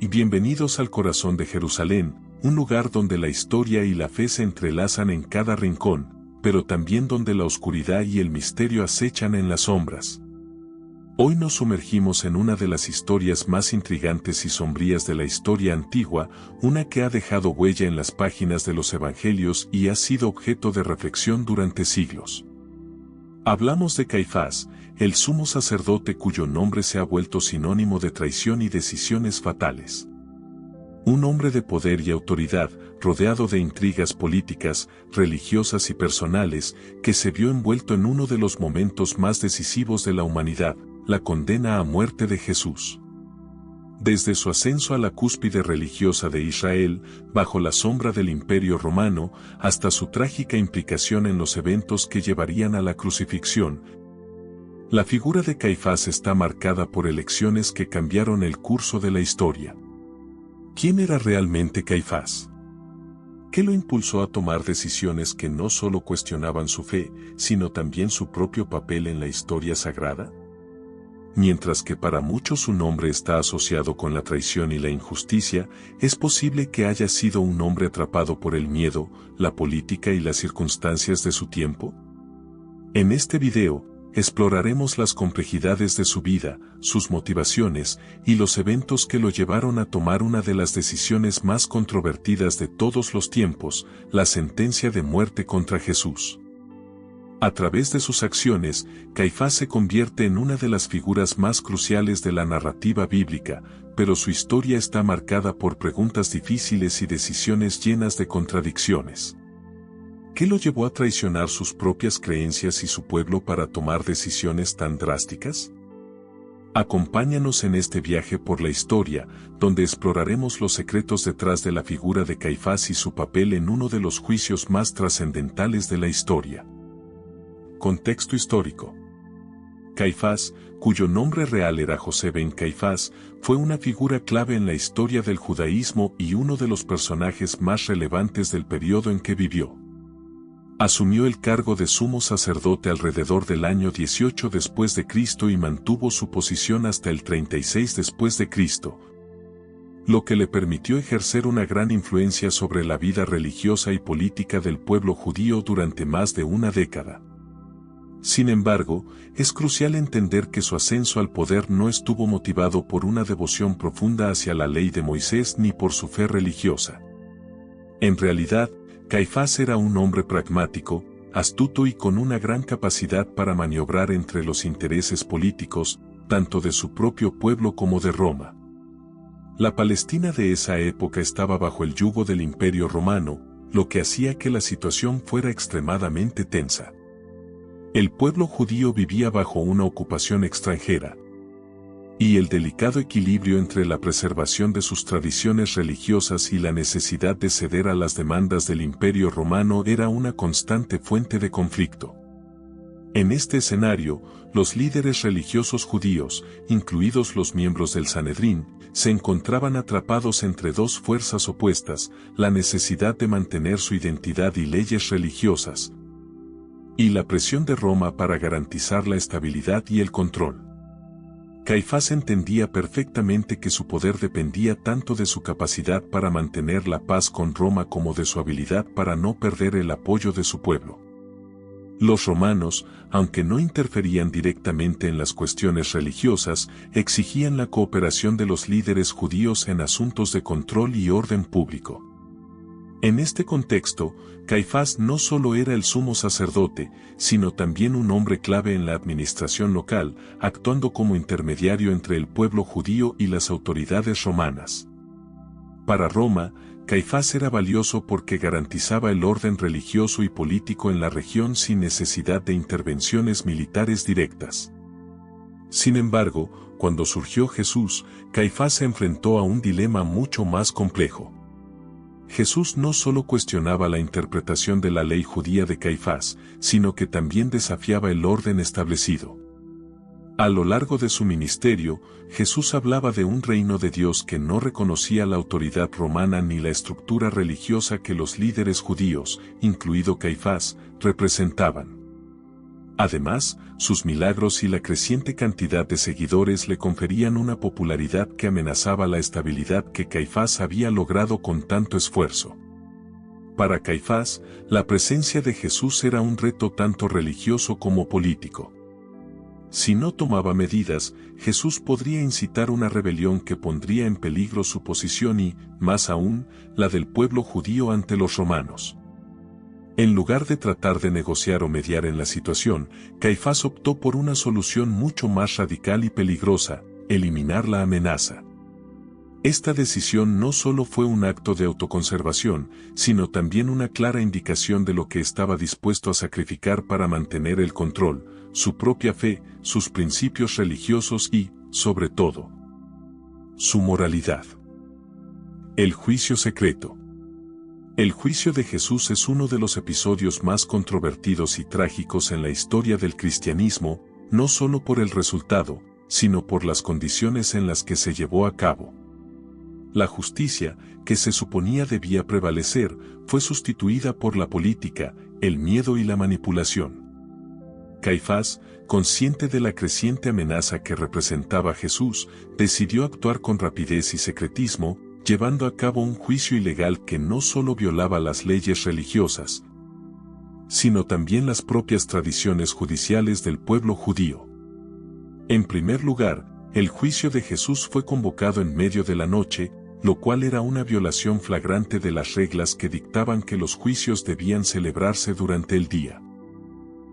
y bienvenidos al corazón de Jerusalén, un lugar donde la historia y la fe se entrelazan en cada rincón, pero también donde la oscuridad y el misterio acechan en las sombras. Hoy nos sumergimos en una de las historias más intrigantes y sombrías de la historia antigua, una que ha dejado huella en las páginas de los evangelios y ha sido objeto de reflexión durante siglos. Hablamos de Caifás, el sumo sacerdote cuyo nombre se ha vuelto sinónimo de traición y decisiones fatales. Un hombre de poder y autoridad, rodeado de intrigas políticas, religiosas y personales, que se vio envuelto en uno de los momentos más decisivos de la humanidad, la condena a muerte de Jesús. Desde su ascenso a la cúspide religiosa de Israel, bajo la sombra del Imperio Romano, hasta su trágica implicación en los eventos que llevarían a la crucifixión, la figura de Caifás está marcada por elecciones que cambiaron el curso de la historia. ¿Quién era realmente Caifás? ¿Qué lo impulsó a tomar decisiones que no solo cuestionaban su fe, sino también su propio papel en la historia sagrada? Mientras que para muchos su nombre está asociado con la traición y la injusticia, es posible que haya sido un hombre atrapado por el miedo, la política y las circunstancias de su tiempo. En este video, exploraremos las complejidades de su vida, sus motivaciones y los eventos que lo llevaron a tomar una de las decisiones más controvertidas de todos los tiempos, la sentencia de muerte contra Jesús. A través de sus acciones, Caifás se convierte en una de las figuras más cruciales de la narrativa bíblica, pero su historia está marcada por preguntas difíciles y decisiones llenas de contradicciones. ¿Qué lo llevó a traicionar sus propias creencias y su pueblo para tomar decisiones tan drásticas? Acompáñanos en este viaje por la historia, donde exploraremos los secretos detrás de la figura de Caifás y su papel en uno de los juicios más trascendentales de la historia. Contexto histórico. Caifás, cuyo nombre real era José ben Caifás, fue una figura clave en la historia del judaísmo y uno de los personajes más relevantes del periodo en que vivió. Asumió el cargo de sumo sacerdote alrededor del año 18 después de Cristo y mantuvo su posición hasta el 36 después de Cristo, lo que le permitió ejercer una gran influencia sobre la vida religiosa y política del pueblo judío durante más de una década. Sin embargo, es crucial entender que su ascenso al poder no estuvo motivado por una devoción profunda hacia la ley de Moisés ni por su fe religiosa. En realidad, Caifás era un hombre pragmático, astuto y con una gran capacidad para maniobrar entre los intereses políticos, tanto de su propio pueblo como de Roma. La Palestina de esa época estaba bajo el yugo del Imperio Romano, lo que hacía que la situación fuera extremadamente tensa. El pueblo judío vivía bajo una ocupación extranjera, y el delicado equilibrio entre la preservación de sus tradiciones religiosas y la necesidad de ceder a las demandas del Imperio Romano era una constante fuente de conflicto. En este escenario, los líderes religiosos judíos, incluidos los miembros del Sanedrín, se encontraban atrapados entre dos fuerzas opuestas, la necesidad de mantener su identidad y leyes religiosas, y la presión de Roma para garantizar la estabilidad y el control. Caifás entendía perfectamente que su poder dependía tanto de su capacidad para mantener la paz con Roma como de su habilidad para no perder el apoyo de su pueblo. Los romanos, aunque no interferían directamente en las cuestiones religiosas, exigían la cooperación de los líderes judíos en asuntos de control y orden público. En este contexto, Caifás no solo era el sumo sacerdote, sino también un hombre clave en la administración local, actuando como intermediario entre el pueblo judío y las autoridades romanas. Para Roma, Caifás era valioso porque garantizaba el orden religioso y político en la región sin necesidad de intervenciones militares directas. Sin embargo, cuando surgió Jesús, Caifás se enfrentó a un dilema mucho más complejo. Jesús no solo cuestionaba la interpretación de la ley judía de Caifás, sino que también desafiaba el orden establecido. A lo largo de su ministerio, Jesús hablaba de un reino de Dios que no reconocía la autoridad romana ni la estructura religiosa que los líderes judíos, incluido Caifás, representaban. Además, sus milagros y la creciente cantidad de seguidores le conferían una popularidad que amenazaba la estabilidad que Caifás había logrado con tanto esfuerzo. Para Caifás, la presencia de Jesús era un reto tanto religioso como político. Si no tomaba medidas, Jesús podría incitar una rebelión que pondría en peligro su posición y, más aún, la del pueblo judío ante los romanos. En lugar de tratar de negociar o mediar en la situación, Caifás optó por una solución mucho más radical y peligrosa: eliminar la amenaza. Esta decisión no solo fue un acto de autoconservación, sino también una clara indicación de lo que estaba dispuesto a sacrificar para mantener el control, su propia fe, sus principios religiosos y, sobre todo, su moralidad. El juicio secreto. El juicio de Jesús es uno de los episodios más controvertidos y trágicos en la historia del cristianismo, no solo por el resultado, sino por las condiciones en las que se llevó a cabo. La justicia, que se suponía debía prevalecer, fue sustituida por la política, el miedo y la manipulación. Caifás, consciente de la creciente amenaza que representaba Jesús, decidió actuar con rapidez y secretismo, llevando a cabo un juicio ilegal que no solo violaba las leyes religiosas, sino también las propias tradiciones judiciales del pueblo judío. En primer lugar, el juicio de Jesús fue convocado en medio de la noche, lo cual era una violación flagrante de las reglas que dictaban que los juicios debían celebrarse durante el día.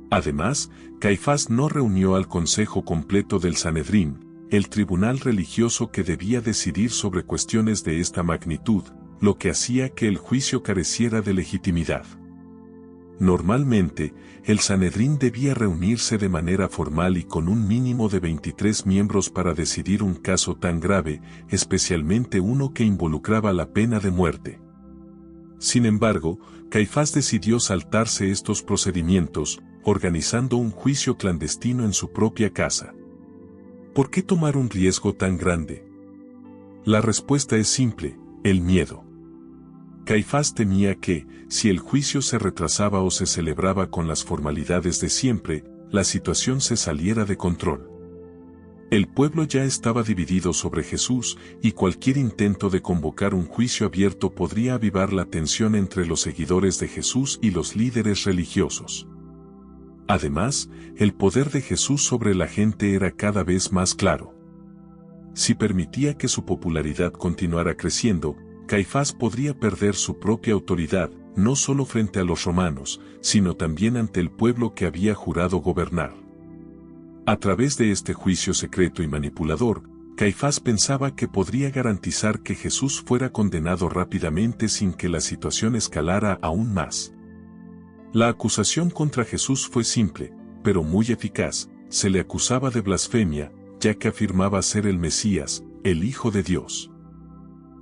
Además, Caifás no reunió al consejo completo del Sanedrín, el tribunal religioso que debía decidir sobre cuestiones de esta magnitud, lo que hacía que el juicio careciera de legitimidad. Normalmente, el Sanedrín debía reunirse de manera formal y con un mínimo de 23 miembros para decidir un caso tan grave, especialmente uno que involucraba la pena de muerte. Sin embargo, Caifás decidió saltarse estos procedimientos, organizando un juicio clandestino en su propia casa. ¿Por qué tomar un riesgo tan grande? La respuesta es simple: el miedo. Caifás temía que, si el juicio se retrasaba o se celebraba con las formalidades de siempre, la situación se saliera de control. El pueblo ya estaba dividido sobre Jesús, y cualquier intento de convocar un juicio abierto podría avivar la tensión entre los seguidores de Jesús y los líderes religiosos. Además, el poder de Jesús sobre la gente era cada vez más claro. Si permitía que su popularidad continuara creciendo, Caifás podría perder su propia autoridad, no solo frente a los romanos, sino también ante el pueblo que había jurado gobernar. A través de este juicio secreto y manipulador, Caifás pensaba que podría garantizar que Jesús fuera condenado rápidamente sin que la situación escalara aún más. La acusación contra Jesús fue simple, pero muy eficaz: se le acusaba de blasfemia, ya que afirmaba ser el Mesías, el Hijo de Dios.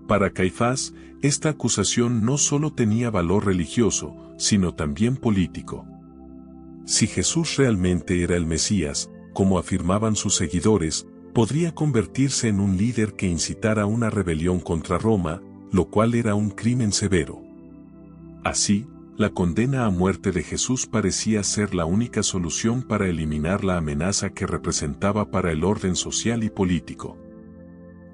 Para Caifás, esta acusación no solo tenía valor religioso, sino también político. Si Jesús realmente era el Mesías, como afirmaban sus seguidores, podría convertirse en un líder que incitara una rebelión contra Roma, lo cual era un crimen severo. Así, la condena a muerte de Jesús parecía ser la única solución para eliminar la amenaza que representaba para el orden social y político.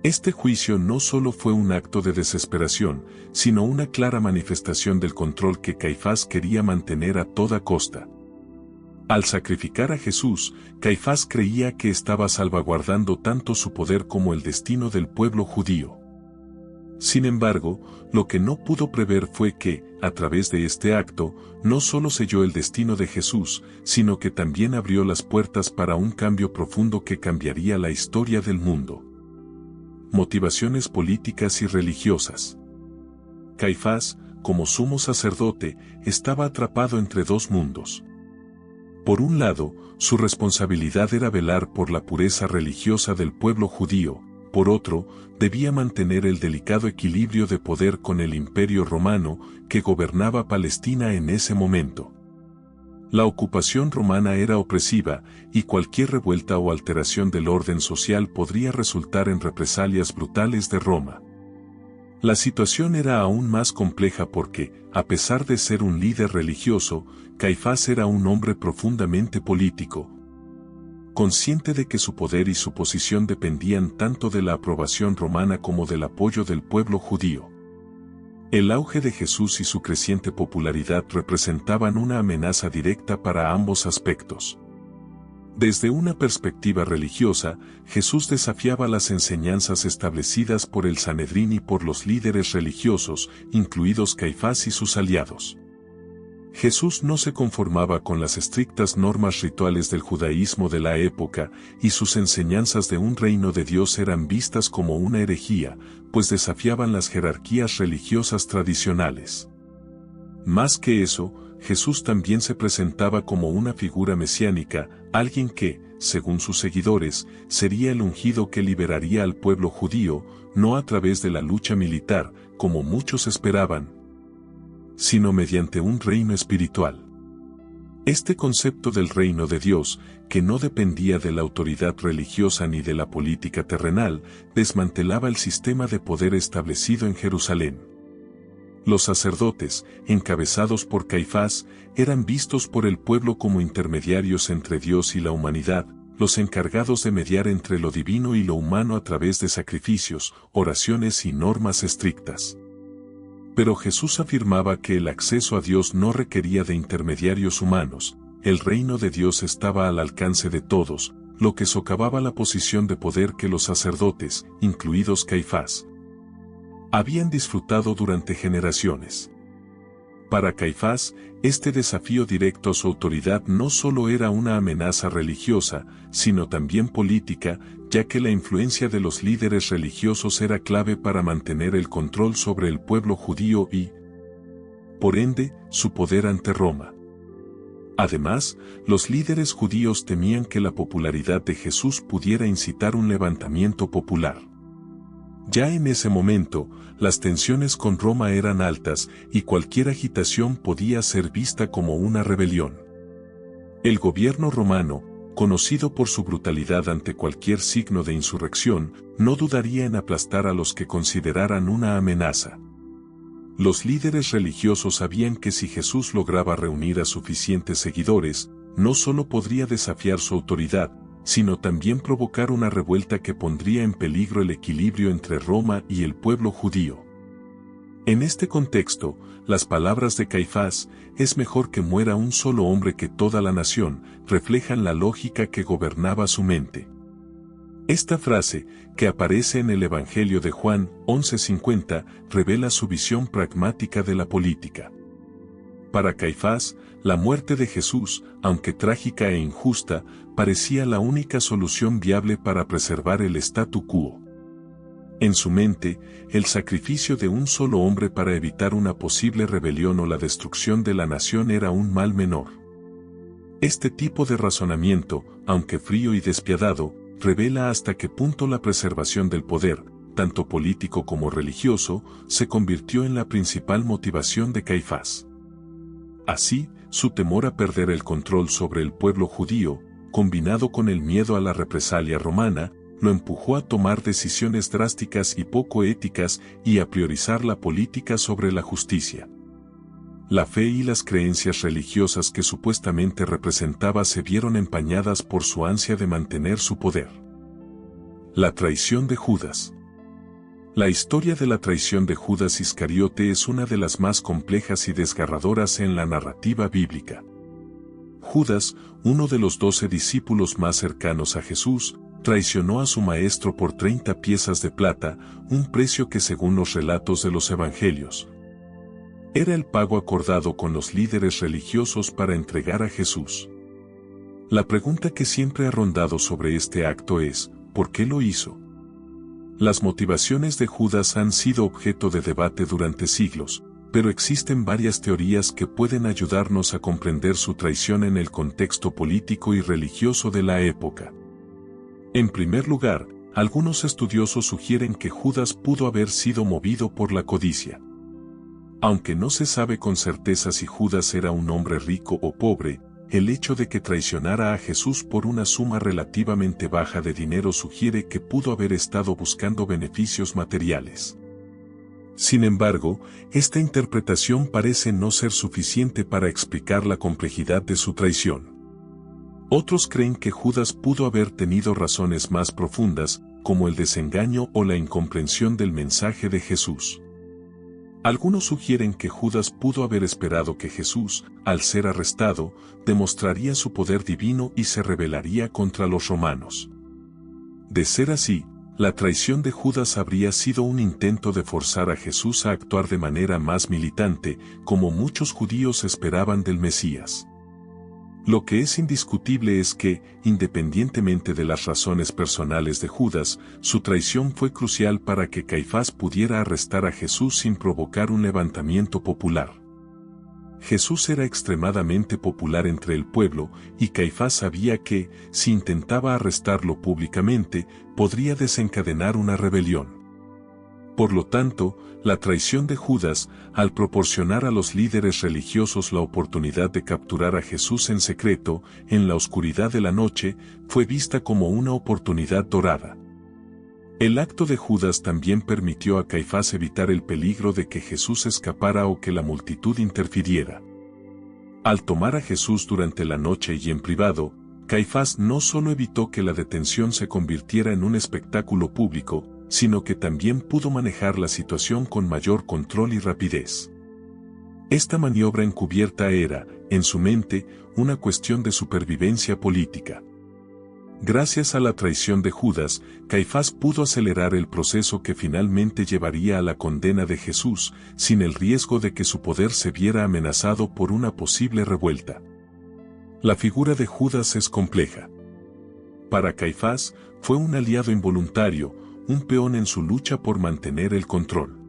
Este juicio no solo fue un acto de desesperación, sino una clara manifestación del control que Caifás quería mantener a toda costa. Al sacrificar a Jesús, Caifás creía que estaba salvaguardando tanto su poder como el destino del pueblo judío. Sin embargo, lo que no pudo prever fue que, a través de este acto, no solo selló el destino de Jesús, sino que también abrió las puertas para un cambio profundo que cambiaría la historia del mundo. Motivaciones políticas y religiosas. Caifás, como sumo sacerdote, estaba atrapado entre dos mundos. Por un lado, su responsabilidad era velar por la pureza religiosa del pueblo judío. Por otro, debía mantener el delicado equilibrio de poder con el Imperio Romano, que gobernaba Palestina en ese momento. La ocupación romana era opresiva, y cualquier revuelta o alteración del orden social podría resultar en represalias brutales de Roma. La situación era aún más compleja porque, a pesar de ser un líder religioso, Caifás era un hombre profundamente político, consciente de que su poder y su posición dependían tanto de la aprobación romana como del apoyo del pueblo judío. El auge de Jesús y su creciente popularidad representaban una amenaza directa para ambos aspectos. Desde una perspectiva religiosa, Jesús desafiaba las enseñanzas establecidas por el Sanedrín y por los líderes religiosos, incluidos Caifás y sus aliados. Jesús no se conformaba con las estrictas normas rituales del judaísmo de la época, y sus enseñanzas de un reino de Dios eran vistas como una herejía, pues desafiaban las jerarquías religiosas tradicionales. Más que eso, Jesús también se presentaba como una figura mesiánica, alguien que, según sus seguidores, sería el ungido que liberaría al pueblo judío, no a través de la lucha militar, como muchos esperaban, sino mediante un reino espiritual. Este concepto del reino de Dios, que no dependía de la autoridad religiosa ni de la política terrenal, desmantelaba el sistema de poder establecido en Jerusalén. Los sacerdotes, encabezados por Caifás, eran vistos por el pueblo como intermediarios entre Dios y la humanidad, los encargados de mediar entre lo divino y lo humano a través de sacrificios, oraciones y normas estrictas. Pero Jesús afirmaba que el acceso a Dios no requería de intermediarios humanos, el reino de Dios estaba al alcance de todos, lo que socavaba la posición de poder que los sacerdotes, incluidos Caifás, habían disfrutado durante generaciones. Para Caifás, este desafío directo a su autoridad no solo era una amenaza religiosa, sino también política, ya que la influencia de los líderes religiosos era clave para mantener el control sobre el pueblo judío y, por ende, su poder ante Roma. Además, los líderes judíos temían que la popularidad de Jesús pudiera incitar un levantamiento popular. Ya en ese momento, las tensiones con Roma eran altas y cualquier agitación podía ser vista como una rebelión. El gobierno romano, conocido por su brutalidad ante cualquier signo de insurrección, no dudaría en aplastar a los que consideraran una amenaza. Los líderes religiosos sabían que si Jesús lograba reunir a suficientes seguidores, no solo podría desafiar su autoridad, sino también provocar una revuelta que pondría en peligro el equilibrio entre Roma y el pueblo judío. En este contexto, las palabras de Caifás, "es mejor que muera un solo hombre que toda la nación", reflejan la lógica que gobernaba su mente. Esta frase, que aparece en el Evangelio de Juan 11:50, revela su visión pragmática de la política. Para Caifás, la muerte de Jesús, aunque trágica e injusta, parecía la única solución viable para preservar el statu quo. En su mente, el sacrificio de un solo hombre para evitar una posible rebelión o la destrucción de la nación era un mal menor. Este tipo de razonamiento, aunque frío y despiadado, revela hasta qué punto la preservación del poder, tanto político como religioso, se convirtió en la principal motivación de Caifás. Así, su temor a perder el control sobre el pueblo judío, combinado con el miedo a la represalia romana, lo empujó a tomar decisiones drásticas y poco éticas y a priorizar la política sobre la justicia. La fe y las creencias religiosas que supuestamente representaba se vieron empañadas por su ansia de mantener su poder. La traición de Judas. La historia de la traición de Judas Iscariote es una de las más complejas y desgarradoras en la narrativa bíblica. Judas, uno de los 12 discípulos más cercanos a Jesús, traicionó a su maestro por 30 piezas de plata, un precio que según los relatos de los evangelios, era el pago acordado con los líderes religiosos para entregar a Jesús. La pregunta que siempre ha rondado sobre este acto es, ¿por qué lo hizo? Las motivaciones de Judas han sido objeto de debate durante siglos, pero existen varias teorías que pueden ayudarnos a comprender su traición en el contexto político y religioso de la época. En primer lugar, algunos estudiosos sugieren que Judas pudo haber sido movido por la codicia. Aunque no se sabe con certeza si Judas era un hombre rico o pobre, el hecho de que traicionara a Jesús por una suma relativamente baja de dinero sugiere que pudo haber estado buscando beneficios materiales. Sin embargo, esta interpretación parece no ser suficiente para explicar la complejidad de su traición. Otros creen que Judas pudo haber tenido razones más profundas, como el desengaño o la incomprensión del mensaje de Jesús. Algunos sugieren que Judas pudo haber esperado que Jesús, al ser arrestado, demostraría su poder divino y se rebelaría contra los romanos. De ser así, la traición de Judas habría sido un intento de forzar a Jesús a actuar de manera más militante, como muchos judíos esperaban del Mesías. Lo que es indiscutible es que, independientemente de las razones personales de Judas, su traición fue crucial para que Caifás pudiera arrestar a Jesús sin provocar un levantamiento popular. Jesús era extremadamente popular entre el pueblo, y Caifás sabía que, si intentaba arrestarlo públicamente, podría desencadenar una rebelión. Por lo tanto, la traición de Judas, al proporcionar a los líderes religiosos la oportunidad de capturar a Jesús en secreto, en la oscuridad de la noche, fue vista como una oportunidad dorada. El acto de Judas también permitió a Caifás evitar el peligro de que Jesús escapara o que la multitud interfiriera. Al tomar a Jesús durante la noche y en privado, Caifás no solo evitó que la detención se convirtiera en un espectáculo público, sino que también pudo manejar la situación con mayor control y rapidez. Esta maniobra encubierta era, en su mente, una cuestión de supervivencia política. Gracias a la traición de Judas, Caifás pudo acelerar el proceso que finalmente llevaría a la condena de Jesús, sin el riesgo de que su poder se viera amenazado por una posible revuelta. La figura de Judas es compleja. Para Caifás, fue un aliado involuntario, un peón en su lucha por mantener el control.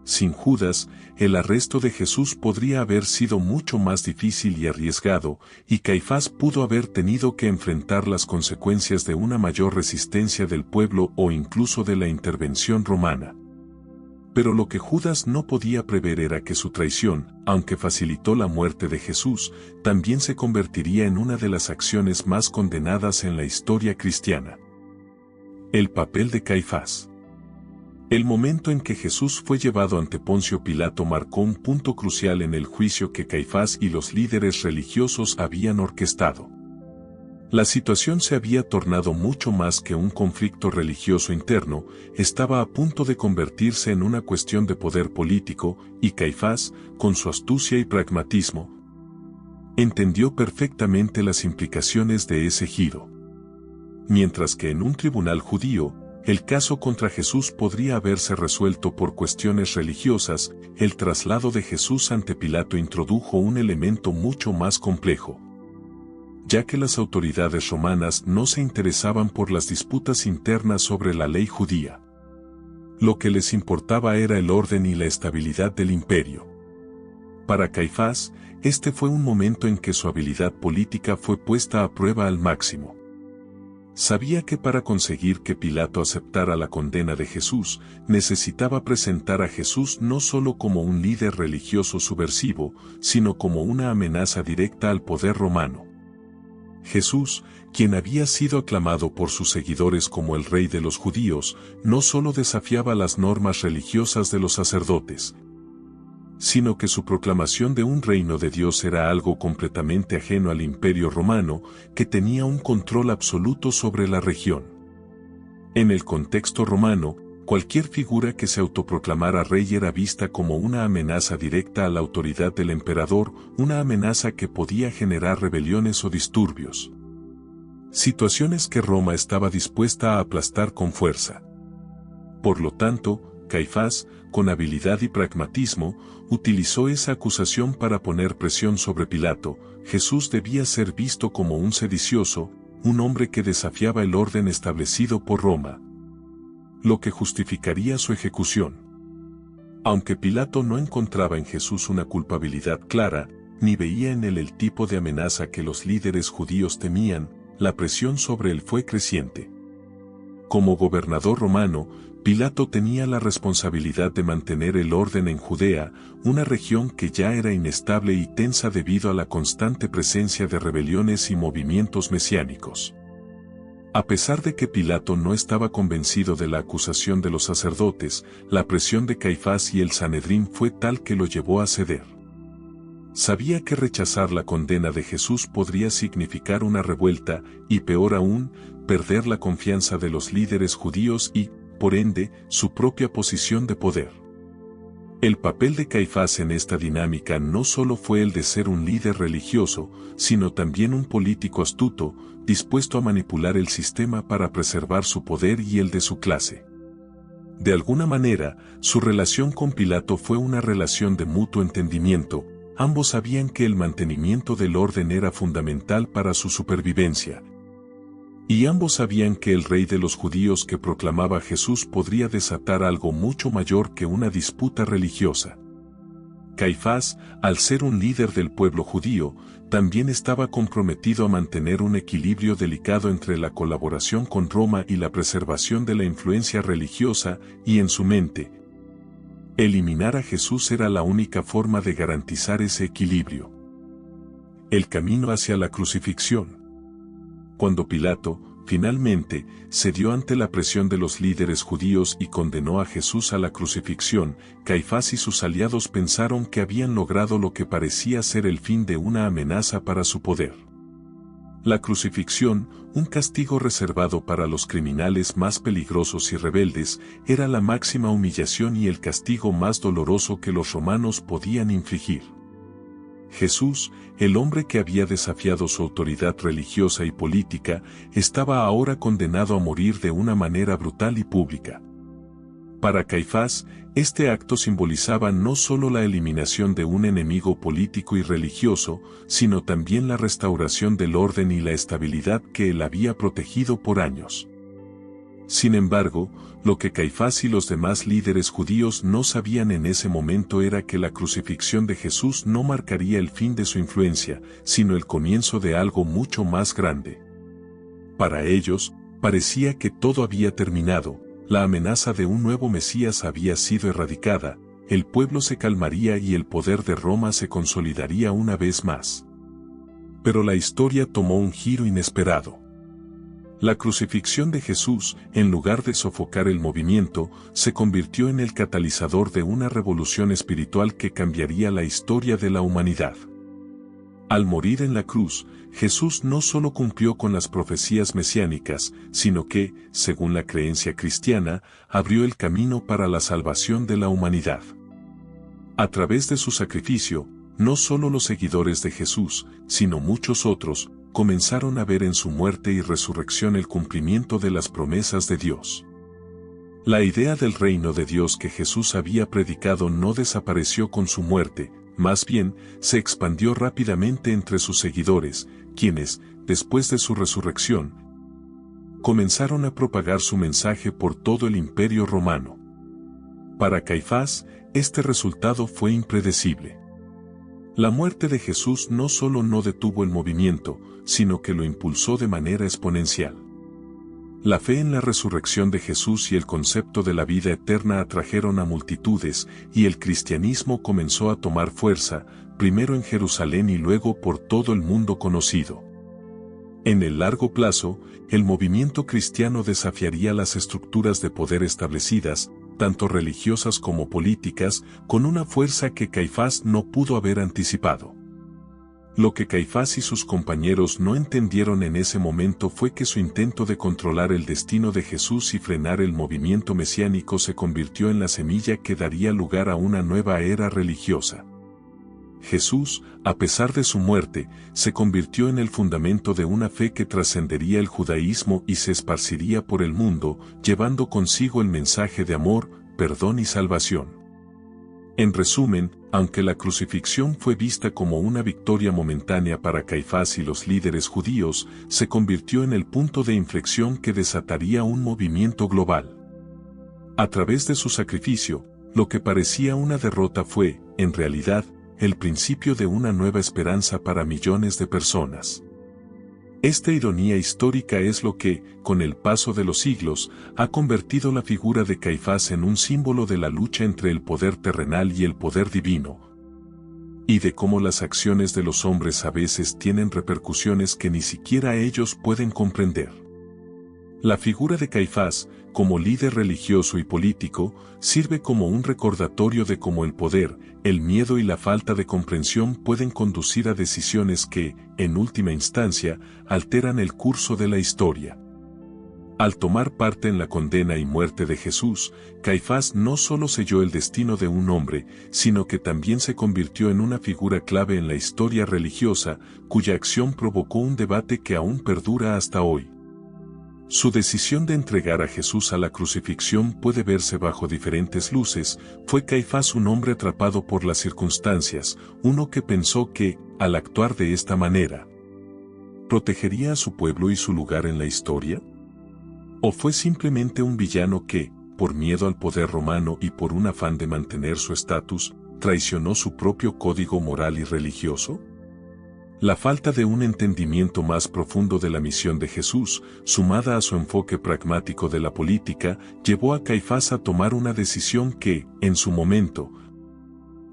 Sin Judas, el arresto de Jesús podría haber sido mucho más difícil y arriesgado, y Caifás pudo haber tenido que enfrentar las consecuencias de una mayor resistencia del pueblo o incluso de la intervención romana. Pero lo que Judas no podía prever era que su traición, aunque facilitó la muerte de Jesús, también se convertiría en una de las acciones más condenadas en la historia cristiana. El papel de Caifás. El momento en que Jesús fue llevado ante Poncio Pilato marcó un punto crucial en el juicio que Caifás y los líderes religiosos habían orquestado. La situación se había tornado mucho más que un conflicto religioso interno, estaba a punto de convertirse en una cuestión de poder político, y Caifás, con su astucia y pragmatismo, entendió perfectamente las implicaciones de ese giro. Mientras que en un tribunal judío, el caso contra Jesús podría haberse resuelto por cuestiones religiosas, el traslado de Jesús ante Pilato introdujo un elemento mucho más complejo. Ya que las autoridades romanas no se interesaban por las disputas internas sobre la ley judía. Lo que les importaba era el orden y la estabilidad del imperio. Para Caifás, este fue un momento en que su habilidad política fue puesta a prueba al máximo. Sabía que para conseguir que Pilato aceptara la condena de Jesús, necesitaba presentar a Jesús no solo como un líder religioso subversivo, sino como una amenaza directa al poder romano. Jesús, quien había sido aclamado por sus seguidores como el rey de los judíos, no solo desafiaba las normas religiosas de los sacerdotes, sino que su proclamación de un reino de Dios era algo completamente ajeno al imperio romano, que tenía un control absoluto sobre la región. En el contexto romano, cualquier figura que se autoproclamara rey era vista como una amenaza directa a la autoridad del emperador, una amenaza que podía generar rebeliones o disturbios. Situaciones que Roma estaba dispuesta a aplastar con fuerza. Por lo tanto, Caifás, con habilidad y pragmatismo, utilizó esa acusación para poner presión sobre Pilato. Jesús debía ser visto como un sedicioso, un hombre que desafiaba el orden establecido por Roma, lo que justificaría su ejecución. Aunque Pilato no encontraba en Jesús una culpabilidad clara, ni veía en él el tipo de amenaza que los líderes judíos temían, la presión sobre él fue creciente. Como gobernador romano, Pilato tenía la responsabilidad de mantener el orden en Judea, una región que ya era inestable y tensa debido a la constante presencia de rebeliones y movimientos mesiánicos. A pesar de que Pilato no estaba convencido de la acusación de los sacerdotes, la presión de Caifás y el Sanedrín fue tal que lo llevó a ceder. Sabía que rechazar la condena de Jesús podría significar una revuelta, y peor aún, perder la confianza de los líderes judíos y, por ende, su propia posición de poder. El papel de Caifás en esta dinámica no solo fue el de ser un líder religioso, sino también un político astuto, dispuesto a manipular el sistema para preservar su poder y el de su clase. De alguna manera, su relación con Pilato fue una relación de mutuo entendimiento. Ambos sabían que el mantenimiento del orden era fundamental para su supervivencia. Y ambos sabían que el rey de los judíos que proclamaba Jesús podría desatar algo mucho mayor que una disputa religiosa. Caifás, al ser un líder del pueblo judío, también estaba comprometido a mantener un equilibrio delicado entre la colaboración con Roma y la preservación de la influencia religiosa, y en su mente, eliminar a Jesús era la única forma de garantizar ese equilibrio. El camino hacia la crucifixión. Cuando Pilato, finalmente, cedió ante la presión de los líderes judíos y condenó a Jesús a la crucifixión, Caifás y sus aliados pensaron que habían logrado lo que parecía ser el fin de una amenaza para su poder. La crucifixión, un castigo reservado para los criminales más peligrosos y rebeldes, era la máxima humillación y el castigo más doloroso que los romanos podían infligir. Jesús, el hombre que había desafiado su autoridad religiosa y política, estaba ahora condenado a morir de una manera brutal y pública. Para Caifás, este acto simbolizaba no solo la eliminación de un enemigo político y religioso, sino también la restauración del orden y la estabilidad que él había protegido por años. Sin embargo, lo que Caifás y los demás líderes judíos no sabían en ese momento era que la crucifixión de Jesús no marcaría el fin de su influencia, sino el comienzo de algo mucho más grande. Para ellos, parecía que todo había terminado, la amenaza de un nuevo Mesías había sido erradicada, el pueblo se calmaría y el poder de Roma se consolidaría una vez más. Pero la historia tomó un giro inesperado. La crucifixión de Jesús, en lugar de sofocar el movimiento, se convirtió en el catalizador de una revolución espiritual que cambiaría la historia de la humanidad. Al morir en la cruz, Jesús no solo cumplió con las profecías mesiánicas, sino que, según la creencia cristiana, abrió el camino para la salvación de la humanidad. A través de su sacrificio, no solo los seguidores de Jesús, sino muchos otros, comenzaron a ver en su muerte y resurrección el cumplimiento de las promesas de Dios. La idea del reino de Dios que Jesús había predicado no desapareció con su muerte, más bien, se expandió rápidamente entre sus seguidores, quienes, después de su resurrección, comenzaron a propagar su mensaje por todo el Imperio Romano. Para Caifás, este resultado fue impredecible. La muerte de Jesús no solo no detuvo el movimiento, sino que lo impulsó de manera exponencial. La fe en la resurrección de Jesús y el concepto de la vida eterna atrajeron a multitudes, y el cristianismo comenzó a tomar fuerza, primero en Jerusalén y luego por todo el mundo conocido. En el largo plazo, el movimiento cristiano desafiaría las estructuras de poder establecidas, tanto religiosas como políticas, con una fuerza que Caifás no pudo haber anticipado. Lo que Caifás y sus compañeros no entendieron en ese momento fue que su intento de controlar el destino de Jesús y frenar el movimiento mesiánico se convirtió en la semilla que daría lugar a una nueva era religiosa. Jesús, a pesar de su muerte, se convirtió en el fundamento de una fe que trascendería el judaísmo y se esparciría por el mundo, llevando consigo el mensaje de amor, perdón y salvación. En resumen, aunque la crucifixión fue vista como una victoria momentánea para Caifás y los líderes judíos, se convirtió en el punto de inflexión que desataría un movimiento global. A través de su sacrificio, lo que parecía una derrota fue, en realidad, el principio de una nueva esperanza para millones de personas. Esta ironía histórica es lo que, con el paso de los siglos, ha convertido la figura de Caifás en un símbolo de la lucha entre el poder terrenal y el poder divino, y de cómo las acciones de los hombres a veces tienen repercusiones que ni siquiera ellos pueden comprender. La figura de Caifás, como líder religioso y político, sirve como un recordatorio de cómo el poder, el miedo y la falta de comprensión pueden conducir a decisiones que, en última instancia, alteran el curso de la historia. Al tomar parte en la condena y muerte de Jesús, Caifás no solo selló el destino de un hombre, sino que también se convirtió en una figura clave en la historia religiosa, cuya acción provocó un debate que aún perdura hasta hoy. Su decisión de entregar a Jesús a la crucifixión puede verse bajo diferentes luces. Fue Caifás un hombre atrapado por las circunstancias, uno que pensó que, al actuar de esta manera, protegería a su pueblo y su lugar en la historia? ¿O fue simplemente un villano que, por miedo al poder romano y por un afán de mantener su estatus, traicionó su propio código moral y religioso? La falta de un entendimiento más profundo de la misión de Jesús, sumada a su enfoque pragmático de la política, llevó a Caifás a tomar una decisión que, en su momento,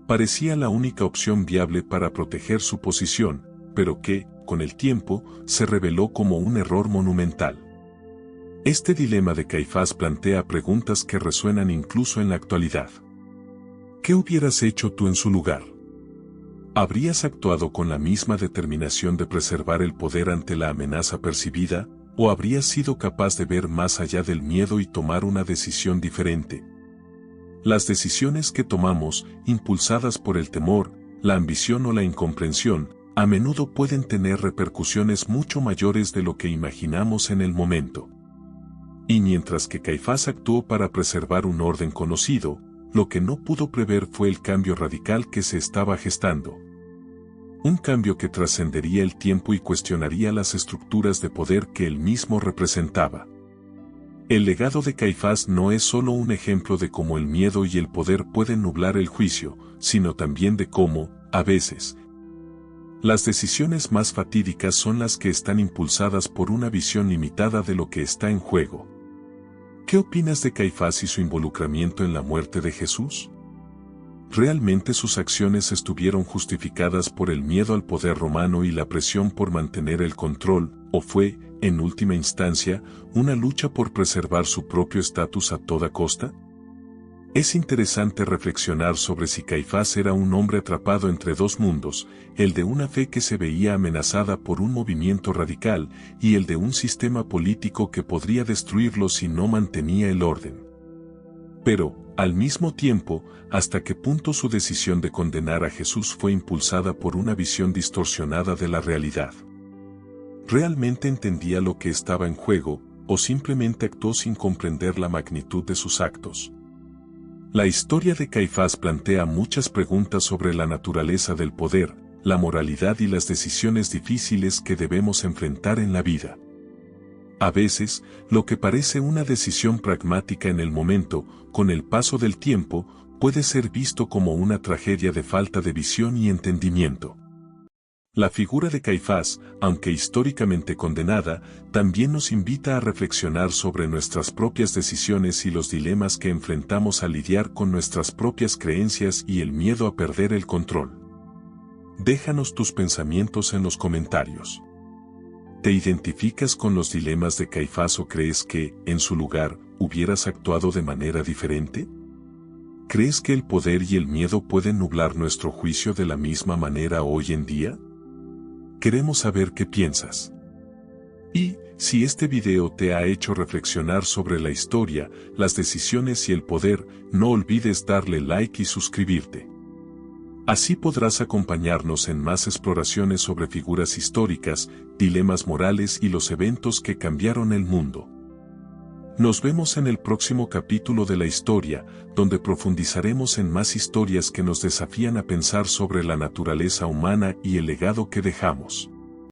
parecía la única opción viable para proteger su posición, pero que, con el tiempo, se reveló como un error monumental. Este dilema de Caifás plantea preguntas que resuenan incluso en la actualidad. ¿Qué hubieras hecho tú en su lugar? ¿Habrías actuado con la misma determinación de preservar el poder ante la amenaza percibida, o habrías sido capaz de ver más allá del miedo y tomar una decisión diferente? Las decisiones que tomamos, impulsadas por el temor, la ambición o la incomprensión, a menudo pueden tener repercusiones mucho mayores de lo que imaginamos en el momento. Y mientras que Caifás actuó para preservar un orden conocido, lo que no pudo prever fue el cambio radical que se estaba gestando. Un cambio que trascendería el tiempo y cuestionaría las estructuras de poder que él mismo representaba. El legado de Caifás no es solo un ejemplo de cómo el miedo y el poder pueden nublar el juicio, sino también de cómo, a veces, las decisiones más fatídicas son las que están impulsadas por una visión limitada de lo que está en juego. ¿Qué opinas de Caifás y su involucramiento en la muerte de Jesús? ¿Realmente sus acciones estuvieron justificadas por el miedo al poder romano y la presión por mantener el control, o fue, en última instancia, una lucha por preservar su propio estatus a toda costa? Es interesante reflexionar sobre si Caifás era un hombre atrapado entre dos mundos, el de una fe que se veía amenazada por un movimiento radical y el de un sistema político que podría destruirlo si no mantenía el orden. Pero, al mismo tiempo, ¿hasta qué punto su decisión de condenar a Jesús fue impulsada por una visión distorsionada de la realidad? ¿Realmente entendía lo que estaba en juego, o simplemente actuó sin comprender la magnitud de sus actos? La historia de Caifás plantea muchas preguntas sobre la naturaleza del poder, la moralidad y las decisiones difíciles que debemos enfrentar en la vida. A veces, lo que parece una decisión pragmática en el momento, con el paso del tiempo, puede ser visto como una tragedia de falta de visión y entendimiento. La figura de Caifás, aunque históricamente condenada, también nos invita a reflexionar sobre nuestras propias decisiones y los dilemas que enfrentamos al lidiar con nuestras propias creencias y el miedo a perder el control. Déjanos tus pensamientos en los comentarios. ¿Te identificas con los dilemas de Caifás o crees que, en su lugar, hubieras actuado de manera diferente? ¿Crees que el poder y el miedo pueden nublar nuestro juicio de la misma manera hoy en día? Queremos saber qué piensas. Y, si este video te ha hecho reflexionar sobre la historia, las decisiones y el poder, no olvides darle like y suscribirte. Así podrás acompañarnos en más exploraciones sobre figuras históricas, dilemas morales y los eventos que cambiaron el mundo. Nos vemos en el próximo capítulo de la historia, donde profundizaremos en más historias que nos desafían a pensar sobre la naturaleza humana y el legado que dejamos.